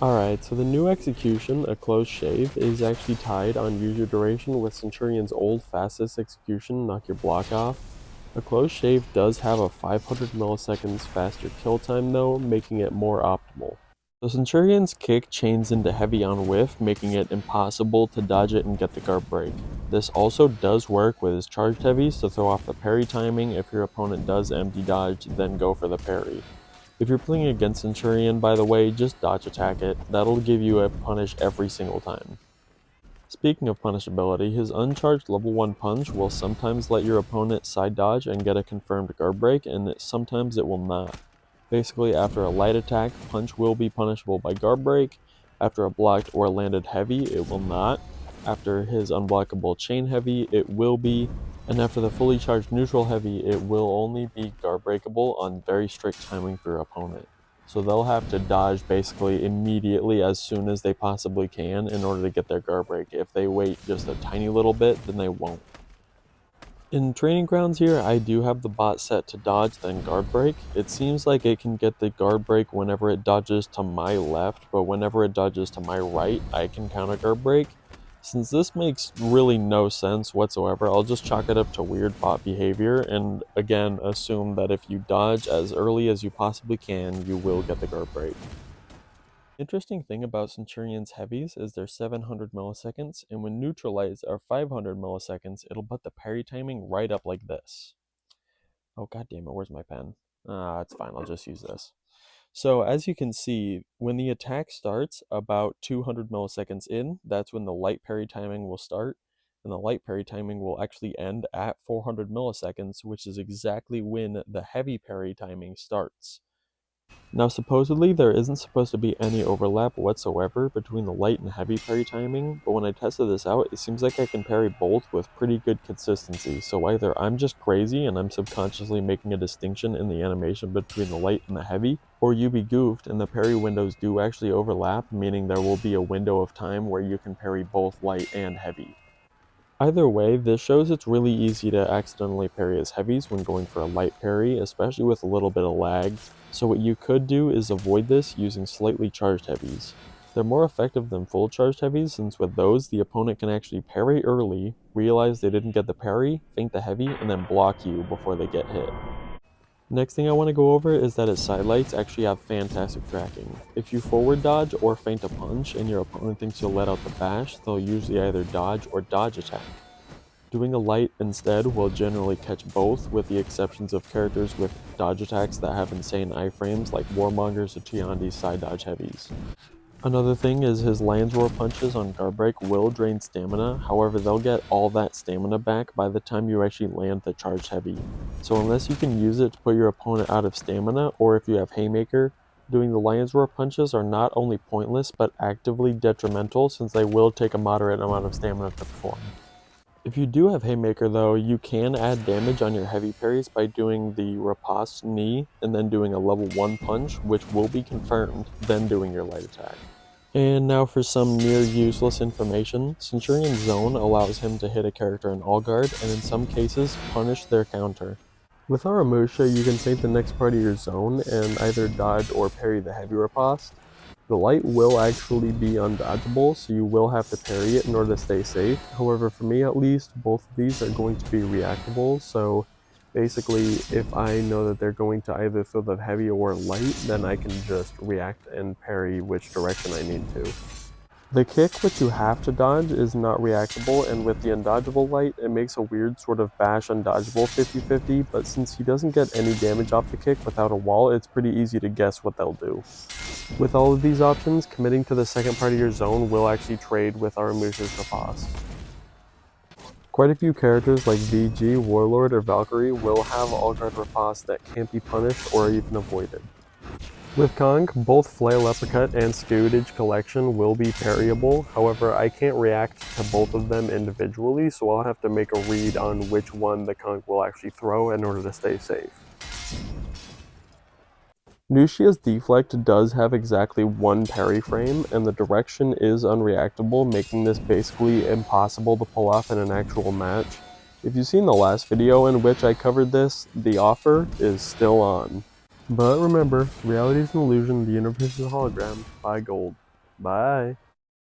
Alright, so the new execution, a close shave, is actually tied on user duration with Centurion's old fastest execution, knock your block off. A close shave does have a 500 milliseconds faster kill time though, making it more optimal. So Centurion's kick chains into heavy on whiff, making it impossible to dodge it and get the guard break. This also does work with his charged heavies to throw off the parry timing if your opponent does empty dodge, then go for the parry. If you're playing against Centurion, by the way, just dodge attack it. That'll give you a punish every single time. Speaking of punishability, his uncharged level 1 punch will sometimes let your opponent side dodge and get a confirmed guard break, and sometimes it will not. Basically, after a light attack, punch will be punishable by guard break. After a blocked or landed heavy, it will not. After his unblockable chain heavy, it will be. And after the fully charged neutral heavy, it will only be guard breakable on very strict timing for your opponent. So they'll have to dodge basically immediately as soon as they possibly can in order to get their guard break. If they wait just a tiny little bit, then they won't. In training grounds here, I do have the bot set to dodge then guard break. It seems like it can get the guard break whenever it dodges to my left, but whenever it dodges to my right, I can counter guard break. Since this makes really no sense whatsoever, I'll just chalk it up to weird bot behavior and again assume that if you dodge as early as you possibly can, you will get the guard break. Interesting thing about Centurion's heavies is they're 700 milliseconds, and when neutralized are 500 milliseconds, it'll put the parry timing right up like this. Oh god damn it, where's my pen? It's fine, I'll just use this. So as you can see, when the attack starts about 200 milliseconds in, that's when the light parry timing will start, and the light parry timing will actually end at 400 milliseconds, which is exactly when the heavy parry timing starts. Now supposedly there isn't supposed to be any overlap whatsoever between the light and heavy parry timing, but when I tested this out, it seems like I can parry both with pretty good consistency, so either I'm just crazy and I'm subconsciously making a distinction in the animation between the light and the heavy, or you be goofed and the parry windows do actually overlap, meaning there will be a window of time where you can parry both light and heavy. Either way, this shows it's really easy to accidentally parry his heavies when going for a light parry, especially with a little bit of lag, so what you could do is avoid this using slightly charged heavies. They're more effective than full charged heavies since with those, the opponent can actually parry early, realize they didn't get the parry, feint the heavy, and then block you before they get hit. Next thing I want to go over is that his sidelights actually have fantastic tracking. If you forward dodge or feint a punch and your opponent thinks you'll let out the bash, they'll usually either dodge or dodge attack. Doing a light instead will generally catch both, with the exceptions of characters with dodge attacks that have insane iframes like Warmongers or Tiandi's side dodge heavies. Another thing is his Lion's Roar punches on guard break will drain stamina, however they'll get all that stamina back by the time you actually land the charged heavy. So unless you can use it to put your opponent out of stamina, or if you have Haymaker, doing the Lion's Roar punches are not only pointless but actively detrimental since they will take a moderate amount of stamina to perform. If you do have Haymaker though, you can add damage on your heavy parries by doing the riposte knee and then doing a level 1 punch, which will be confirmed, then doing your light attack. And now for some near useless information, Centurion's zone allows him to hit a character in all guard and in some cases punish their counter. With Aramusha, you can take the next part of your zone and either dodge or parry the heavy riposte. The light will actually be undodgeable, so you will have to parry it in order to stay safe. However, for me at least, both of these are going to be reactable, so basically if I know that they're going to either throw the heavy or light, then I can just react and parry which direction I need to. The kick, which you have to dodge, is not reactable, and with the undodgeable light, it makes a weird sort of bash undodgeable 50-50, but since he doesn't get any damage off the kick without a wall, it's pretty easy to guess what they'll do. With all of these options, committing to the second part of your zone will actually trade with Aramusha's riposte. Quite a few characters like VG, Warlord, or Valkyrie will have all-guard riposte that can't be punished or even avoided. With Kong, both Flail Uppercut and Scootage Collection will be parryable, however I can't react to both of them individually, so I'll have to make a read on which one the Kong will actually throw in order to stay safe. Nushia's deflect does have exactly one parry frame, and the direction is unreactable, making this basically impossible to pull off in an actual match. If you've seen the last video in which I covered this, the offer is still on. But remember, reality is an illusion, the universe is a hologram. Buy gold. Bye.